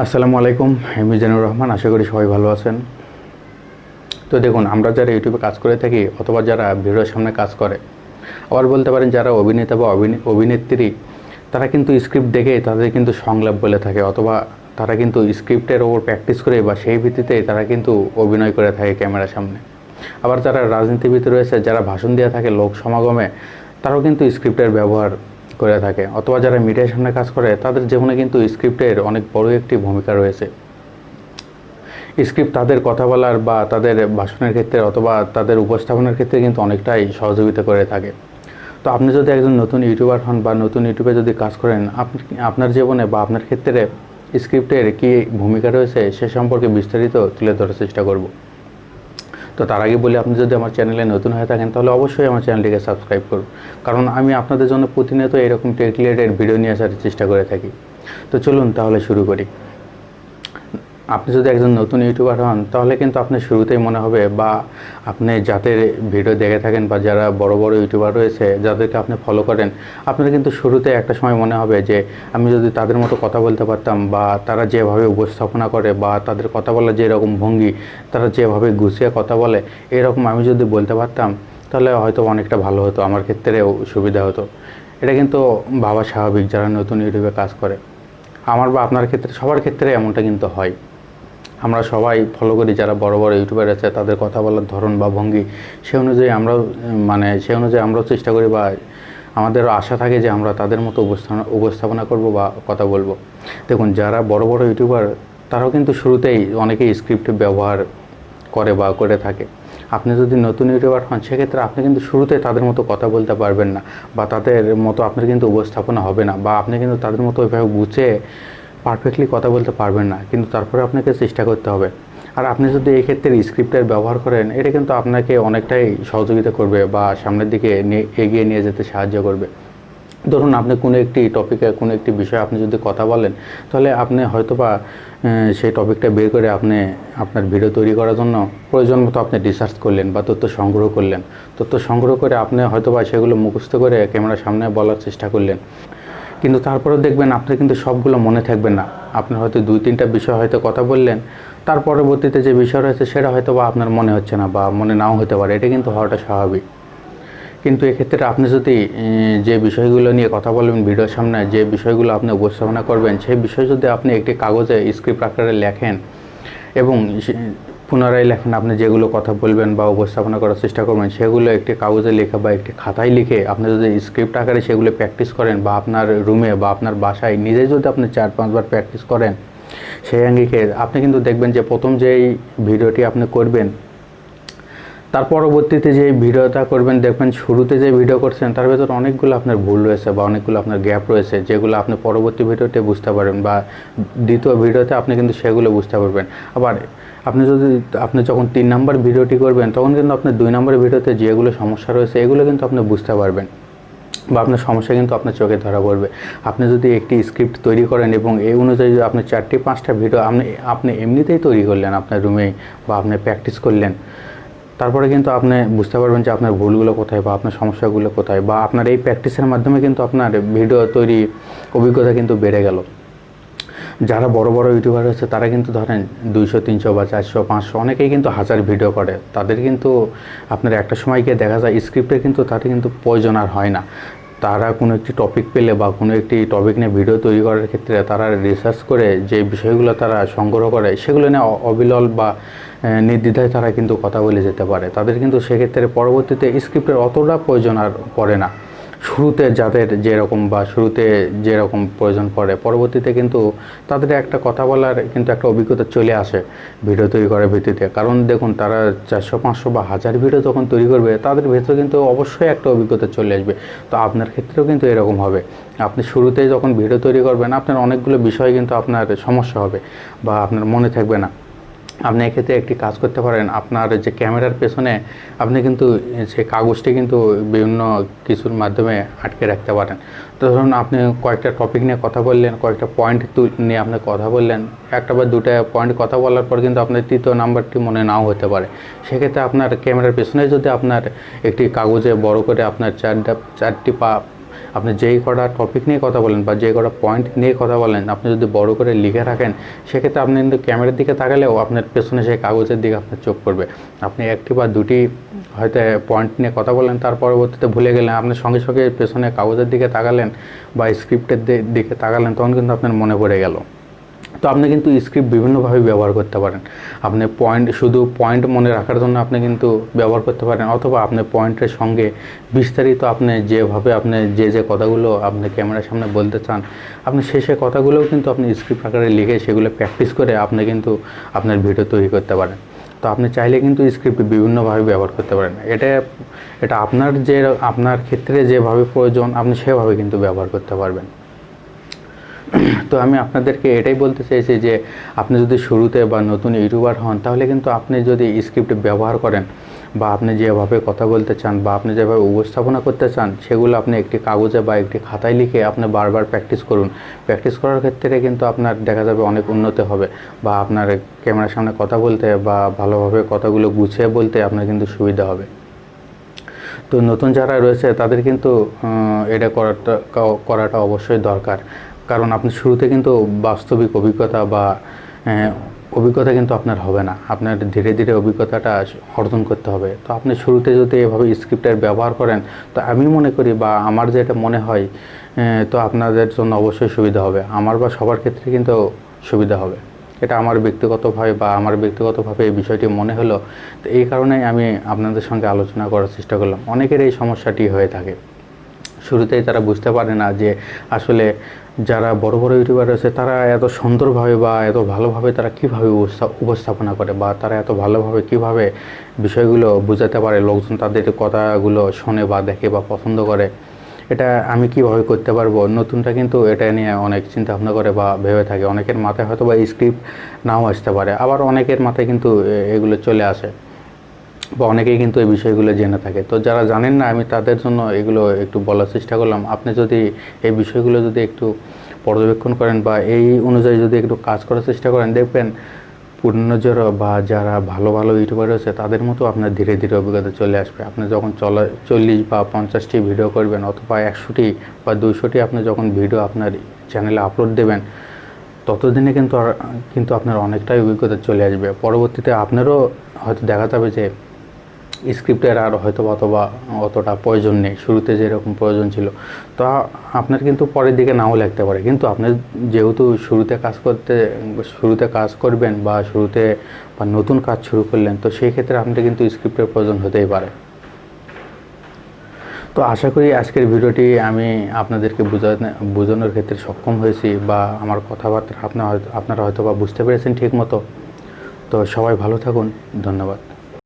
আসসালামু আলাইকুম, আমি মিজানুর রহমান। আশা করি সবাই ভালো আছেন। তো দেখুন, আমরা যারা ইউটিউবে কাজ করে থাকি অথবা যারা ভিডিওর সামনে কাজ করে, আবার বলতে পারেন যারা অভিনেতা বা অভিনেত্রী, তারা কিন্তু স্ক্রিপ্ট দেখে তাদের কিন্তু সংলাপ বলে থাকে, অথবা তারা কিন্তু স্ক্রিপ্টের ওপর প্র্যাকটিস করে বা সেই ভিত্তিতে তারা কিন্তু অভিনয় করে থাকে ক্যামেরার সামনে। আবার যারা রাজনীতিবিদ রয়েছে, যারা ভাষণ দিয়ে থাকে লোক সমাগমে, তারাও কিন্তু স্ক্রিপ্টের ব্যবহার করে থাকে। অথবা যারা মিডিয়ার সামনে কাজ করে, তাদের জীবনে কিন্তু স্ক্রিপ্টের অনেক বড় একটি ভূমিকা রয়েছে। স্ক্রিপ্ট তাদের কথা বলার বা তাদের ভাষণের ক্ষেত্রে অথবা তাদের উপস্থাপনার ক্ষেত্রে কিন্তু অনেকটাই সহযোগিতা করে থাকে। তো আপনি যদি একজন নতুন ইউটিউবার হন বা নতুন ইউটিউবে যদি কাজ করেন, আপনি আপনার জীবনে বা আপনার ক্ষেত্রে স্ক্রিপ্টের কী ভূমিকা রয়েছে সে সম্পর্কে বিস্তারিত তুলে ধরার চেষ্টা করব। তো তার আগে বলি, আপনি যদি আমার চ্যানেলে নতুন হয়ে থাকেন তাহলে অবশ্যই আমার চ্যানেলটিকে সাবস্ক্রাইব করুন, কারণ আমি আপনাদের জন্য প্রতিনিয়ত এরকম টেক রিলেটেড ভিডিও নিয়ে আসার চেষ্টা করে থাকি। তো চলুন তাহলে শুরু করি। আপনি যদি একজন নতুন ইউটিউবার হন তাহলে কিন্তু আপনার শুরুতেই মনে হবে, বা আপনি যাদের ভিডিও দেখে থাকেন বা যারা বড় বড় ইউটিউবার রয়েছে যাদেরকে আপনি ফলো করেন, আপনার কিন্তু শুরুতে একটা সময় মনে হবে যে আমি যদি তাদের মতো কথা বলতে পারতাম, বা তারা যেভাবে উপস্থাপনা করে বা তাদের কথা বলার যেরকম ভঙ্গি, তারা যেভাবে গুছিয়ে কথা বলে, এরকম আমি যদি বলতে পারতাম তাহলে হয়তো অনেকটা ভালো হতো, আমার ক্ষেত্রেও সুবিধা হতো। এটা কিন্তু ভাবা স্বাভাবিক যারা নতুন ইউটিউবে কাজ করে। আমার বা আপনার ক্ষেত্রে, সবার ক্ষেত্রে এমনটা কিন্তু হয়। আমরা সবাই ফলো করি যারা বড় বড় ইউটিউবার আছে, তাদের কথা বলার ধরন বা ভঙ্গি, সে অনুযায়ী আমরাও চেষ্টা করি, বা আমাদেরও আশা থাকে যে আমরা তাদের মতো উপস্থাপনা করব বা কথা বলবো। দেখুন, যারা বড় বড় ইউটিউবার তারাও কিন্তু শুরুতেই অনেকেই স্ক্রিপ্ট ব্যবহার করে বা করে থাকে। আপনি যদি নতুন ইউটিউবার হন সেক্ষেত্রে আপনি কিন্তু শুরুতে তাদের মতো কথা বলতে পারবেন না, বা তাদের মতো আপনার কিন্তু উপস্থাপনা হবে না, বা আপনি কিন্তু তাদের মতো ওইভাবে গুছিয়ে পারফেক্টলি কথা বলতে পারবেন না, কিন্তু তারপরে আপনাকে চেষ্টা করতে হবে। আর আপনি যদি এই ক্ষেত্রে স্ক্রিপ্টের ব্যবহার করেন, এটা কিন্তু আপনাকে অনেকটাই সহযোগিতা করবে বা সামনের দিকে এগিয়ে নিয়ে যেতে সাহায্য করবে। ধরুন, আপনি কোনো একটি টপিকে, কোনো একটি বিষয়ে আপনি যদি কথা বলেন, তাহলে আপনি হয়তোবা সেই টপিকটা বের করে আপনি আপনার ভিডিও তৈরি করার জন্য প্রয়োজন মতো আপনি রিসার্চ করলেন বা তথ্য সংগ্রহ করলেন। তথ্য সংগ্রহ করে আপনি হয়তোবা সেগুলো মুখস্থ করে ক্যামেরার সামনে বলার চেষ্টা করলেন, কিন্তু তারপরেও দেখবেন আপনার কিন্তু সবগুলো মনে থাকবে না। আপনার হয়তো 2-3টা বিষয় হয়তো কথা বললেন, তার পরবর্তীতে যে বিষয় রয়েছে সেটা হয়তো বা আপনার মনে হচ্ছে না বা মনে নাও হতে পারে, এটা কিন্তু হওয়াটা স্বাভাবিক। কিন্তু এক্ষেত্রে আপনি যদি যে বিষয়গুলো নিয়ে কথা বলবেন ভিডিওর সামনে, যে বিষয়গুলো আপনি উপস্থাপনা করবেন, সেই বিষয় যদি আপনি একটি কাগজে স্ক্রিপ্ট আকারে লেখেন এবং পুনরায় লেখেন, আপনি যেগুলো কথা বলবেন বা উপস্থাপনা করার চেষ্টা করবেন সেগুলো একটি কাগজে লেখা বা একটি খাতায় লিখে আপনি যদি স্ক্রিপ্ট আকারে সেগুলো প্র্যাকটিস করেন, বা আপনার রুমে বা আপনার বাসায় নিজেই যদি আপনি 4-5 বার প্র্যাকটিস করেন, সেই আঙ্গিকে আপনি কিন্তু দেখবেন যে প্রথম যেই ভিডিওটি আপনি করবেন, তার পরবর্তীতে যে ভিডিওটা করবেন, দেখবেন শুরুতে যে ভিডিও করছেন তার ভেতর অনেকগুলো আপনার ভুল রয়েছে বা অনেকগুলো আপনার গ্যাপ রয়েছে, যেগুলো আপনি পরবর্তী ভিডিওতে বুঝতে পারবেন, বা দ্বিতীয় ভিডিওতে আপনি কিন্তু সেগুলো বুঝতে পারবেন। আবার আপনি যখন 3 নম্বর ভিডিওটি করবেন, তখন কিন্তু আপনার 2 নম্বর ভিডিওতে যেগুলো সমস্যা রয়েছে এগুলো কিন্তু আপনি বুঝতে পারবেন, বা আপনার সমস্যা কিন্তু আপনার চোখে ধরা পড়বে। আপনি যদি একটি স্ক্রিপ্ট তৈরি করেন এবং এই অনুযায়ী যদি আপনি 4-5টা ভিডিও আপনি এমনিতেই তৈরি করলেন আপনার রুমেই, বা আপনি প্র্যাকটিস করলেন, তারপরে কিন্তু আপনি বুঝতে পারবেন যে আপনার ভুলগুলো কোথায় বা আপনার সমস্যাগুলো কোথায়, বা আপনার এই প্র্যাকটিসের মাধ্যমে কিন্তু আপনার ভিডিও তৈরি অভিজ্ঞতা কিন্তু বেড়ে গেল। যারা বড় বড় ইউটিউবার রয়েছে তারা কিন্তু ধরেন 200-300 বা 400-500, অনেকেই কিন্তু 1000 ভিডিও করে। তাদের কিন্তু আপনার একটা সময় গিয়ে দেখা যায় স্ক্রিপ্টের কিন্তু তাদের কিন্তু প্রয়োজন আর হয় না। তারা কোনো একটি টপিক পেলে বা কোনো একটি টপিক নিয়ে ভিডিও তৈরি করার ক্ষেত্রে তারা রিসার্চ করে যে বিষয়গুলো তারা সংগ্রহ করে সেগুলো নিয়ে অবিরল বা নির্দ্বিধায় তারা কিন্তু কথা বলে যেতে পারে। তাদের কিন্তু সেক্ষেত্রে পরবর্তীতে স্ক্রিপ্টের অতটা প্রয়োজন আর পড়ে না। শুরুতে যাদের যেরকম বা শুরুতে যেরকম প্রয়োজন পড়ে, পরবর্তীতে কিন্তু তাদের একটা কথা বলার কিন্তু একটা অভিজ্ঞতা চলে আসে ভিডিও তৈরি করার ভিত্তিতে। কারণ দেখুন, তারা 400-500 বা 1000 ভিডিও যখন তৈরি করবে তাদের ভেতরে কিন্তু অবশ্যই একটা অভিজ্ঞতা চলে আসবে। তো আপনার ক্ষেত্রেও কিন্তু এরকম হবে। আপনি শুরুতেই যখন ভিডিও তৈরি করবেন, আপনার অনেকগুলো বিষয় কিন্তু আপনার সমস্যা হবে বা আপনার মনে থাকবে না। আপনি এক্ষেত্রে একটি কাজ করতে পারেন, আপনার যে ক্যামেরার পেছনে আপনি কিন্তু সেই কাগজটি কিন্তু বিভিন্ন কিছুর মাধ্যমে আটকে রাখতে পারেন। তো ধরুন, আপনি কয়েকটা টপিক নিয়ে কথা বললেন, কয়েকটা পয়েন্ট নিয়ে আপনি কথা বললেন, একটা বা দুটা পয়েন্ট কথা বলার পর কিন্তু আপনার তৃতীয় নাম্বারটি মনে নাও হতে পারে। সেক্ষেত্রে আপনার ক্যামেরার পেছনে যদি আপনার একটি কাগজে বড় করে আপনার চারটি আপনি যেই কটা টপিক নিয়ে কথা বলেন বা যেই কটা পয়েন্ট নিয়ে কথা বলেন, আপনি যদি বড় করে লিখে রাখেন, সেক্ষেত্রে আপনি কিন্তু ক্যামেরার দিকে তাকালেও আপনার পেছনে সেই কাগজের দিকে আপনার চোখ পড়বে। আপনি একটি বা দুটি হয়তো পয়েন্ট নিয়ে কথা বলেন, তার পরবর্তীতে ভুলে গেলেন, আপনি সঙ্গে সঙ্গে পেছনে কাগজের দিকে তাকালেন বা স্ক্রিপ্টের দিকে তাকালেন, তখন কিন্তু আপনার মনে পড়ে গেল। তো আপনি কিন্তু স্ক্রিপ্ট বিভিন্নভাবে ব্যবহার করতে পারেন। আপনি শুধু পয়েন্ট মনে রাখার জন্য আপনি কিন্তু ব্যবহার করতে পারেন, অথবা আপনি পয়েন্টের সঙ্গে বিস্তারিত আপনি যেভাবে আপনি যে কথাগুলো আপনি ক্যামেরার সামনে বলতে চান, আপনি সে কথাগুলোও কিন্তু আপনি স্ক্রিপ্ট আকারে লিখে সেগুলো প্র্যাকটিস করে আপনি কিন্তু আপনার ভিডিও তৈরি করতে পারেন। তো আপনি চাইলে কিন্তু স্ক্রিপ্ট বিভিন্নভাবে ব্যবহার করতে পারেন। এটা আপনার ক্ষেত্রে যেভাবে প্রয়োজন আপনি সেভাবে কিন্তু ব্যবহার করতে পারবেন। তো আমি আপনাদেরকে এটাই বলতে চাইছি যে আপনি যদি শুরুতে বা নতুন ইউটিউবার হন, তাহলে কিন্তু আপনি যদি স্ক্রিপ্ট ব্যবহার করেন বা আপনি যেভাবে কথা বলতে চান বা আপনি যেভাবে উপস্থাপনা করতে চান, সেগুলো আপনি একটি কাগজে বা একটি খাতায় লিখে আপনি বারবার প্র্যাকটিস করুন। প্র্যাকটিস করার ক্ষেত্রে কিন্তু আপনার দেখা যাবে অনেক উন্নতি হবে, বা আপনার ক্যামেরার সামনে কথা বলতে বা ভালোভাবে কথাগুলো গুছিয়ে বলতে আপনার কিন্তু সুবিধা হবে। তো নতুন যারা রয়েছে তাদের কিন্তু এটা করাটা অবশ্যই দরকার, কারণ আপনি শুরুতে কিন্তু বাস্তবিক অভিজ্ঞতা কিন্তু আপনার হবে না। আপনার ধীরে ধীরে অভিজ্ঞতাটা অর্জন করতে হবে। তো আপনি শুরুতে যদি এভাবে স্ক্রিপ্টের ব্যবহার করেন, তো আমি মনে করি বা আমার যেটা মনে হয়, তো আপনাদের জন্য অবশ্যই সুবিধা হবে। আমার বা সবার ক্ষেত্রে কিন্তু সুবিধা হবে। এটা আমার ব্যক্তিগতভাবে এই বিষয়টি মনে হলো। তো এই কারণেই আমি আপনাদের সঙ্গে আলোচনা করার চেষ্টা করলাম। অনেকের এই সমস্যাটি হয়ে থাকে, শুরুতেই তারা বুঝতে পারে না যে আসলে যারা বড় বড় ইউটিউবার রয়েছে তারা এত সুন্দরভাবে বা এত ভালোভাবে তারা কীভাবে উপস্থাপনা করে, বা তারা এত ভালোভাবে কীভাবে বিষয়গুলো বোঝাতে পারে, লোকজন তাদের কথাগুলো শোনে বা দেখে বা পছন্দ করে। এটা আমি কীভাবে করতে পারবো। নতুনটা কিন্তু এটা নিয়ে অনেক চিন্তা ভাবনা করে বা ভেবে থাকে। অনেকের মাথায় হয়তো বা স্ক্রিপ্ট নাও আসতে পারে, আবার অনেকের মাথায় কিন্তু এগুলো চলে আসে, বা অনেকেই কিন্তু এই বিষয়গুলো জেনে থাকে। তো যারা জানেন না, আমি তাদের জন্য এগুলো একটু বলার চেষ্টা করলাম। আপনি যদি এই বিষয়গুলো যদি একটু পর্যবেক্ষণ করেন বা এই অনুযায়ী যদি একটু কাজ করার চেষ্টা করেন, দেখবেন পুনর্জরা বা যারা ভালো ভালো ইউটিউবার রয়েছে তাদের মতো আপনার ধীরে ধীরে অভিজ্ঞতা চলে আসবে। আপনি যখন 40 বা 50টি ভিডিও করবেন, অথবা 100টি বা 200টি আপনি যখন ভিডিও আপনার চ্যানেলে আপলোড দেবেন, ততদিনে কিন্তু আপনার অনেকটাই অভিজ্ঞতা চলে আসবে। পরবর্তীতে আপনারও হয়তো দেখা যাবে যে স্ক্রিপ্টের আর হয়তো অতটা প্রয়োজন নেই, শুরুতে যেরকম প্রয়োজন ছিল। তো আপনার কিন্তু পরের দিকে নাও লাগতে পারে, কিন্তু আপনি যেহেতু শুরুতে কাজ করবেন বা নতুন কাজ শুরু করলেন, তো সেই ক্ষেত্রে আপনার কিন্তু স্ক্রিপ্টের প্রয়োজন হতেই পারে। তো আশা করি আজকের ভিডিওটি আমি আপনাদেরকে বোঝানোর ক্ষেত্রে সক্ষম হয়েছি, বা আমার কথাবার্তা আপনারা হয়তো বা বুঝতে পেরেছেন ঠিক মতো। তো সবাই ভালো থাকুন, ধন্যবাদ।